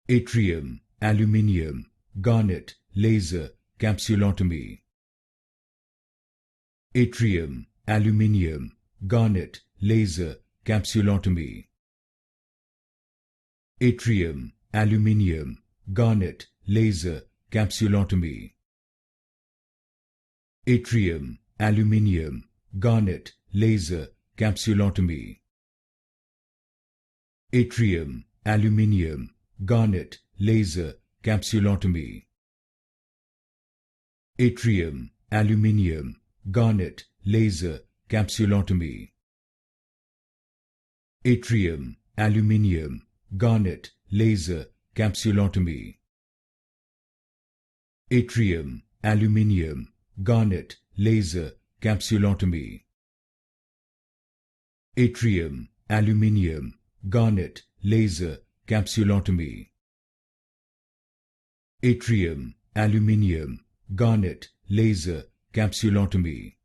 Yttrium Aluminium Garnet Laser Capsulotomy. Yttrium Aluminium Garnet Laser Capsulotomy. Yttrium Aluminium Garnet Laser Capsulotomy. Yttrium Aluminium Garnet Laser Capsulotomy. Yttrium Aluminium Garnet Laser Capsulotomy. Yttrium Aluminium Garnet Laser Capsulotomy. Yttrium Aluminium Garnet Laser Capsulotomy. Yttrium Aluminium Garnet Laser Capsulotomy. Yttrium Aluminium Garnet Laser Capsulotomy. Yttrium Aluminium Garnet Laser Capsulotomy.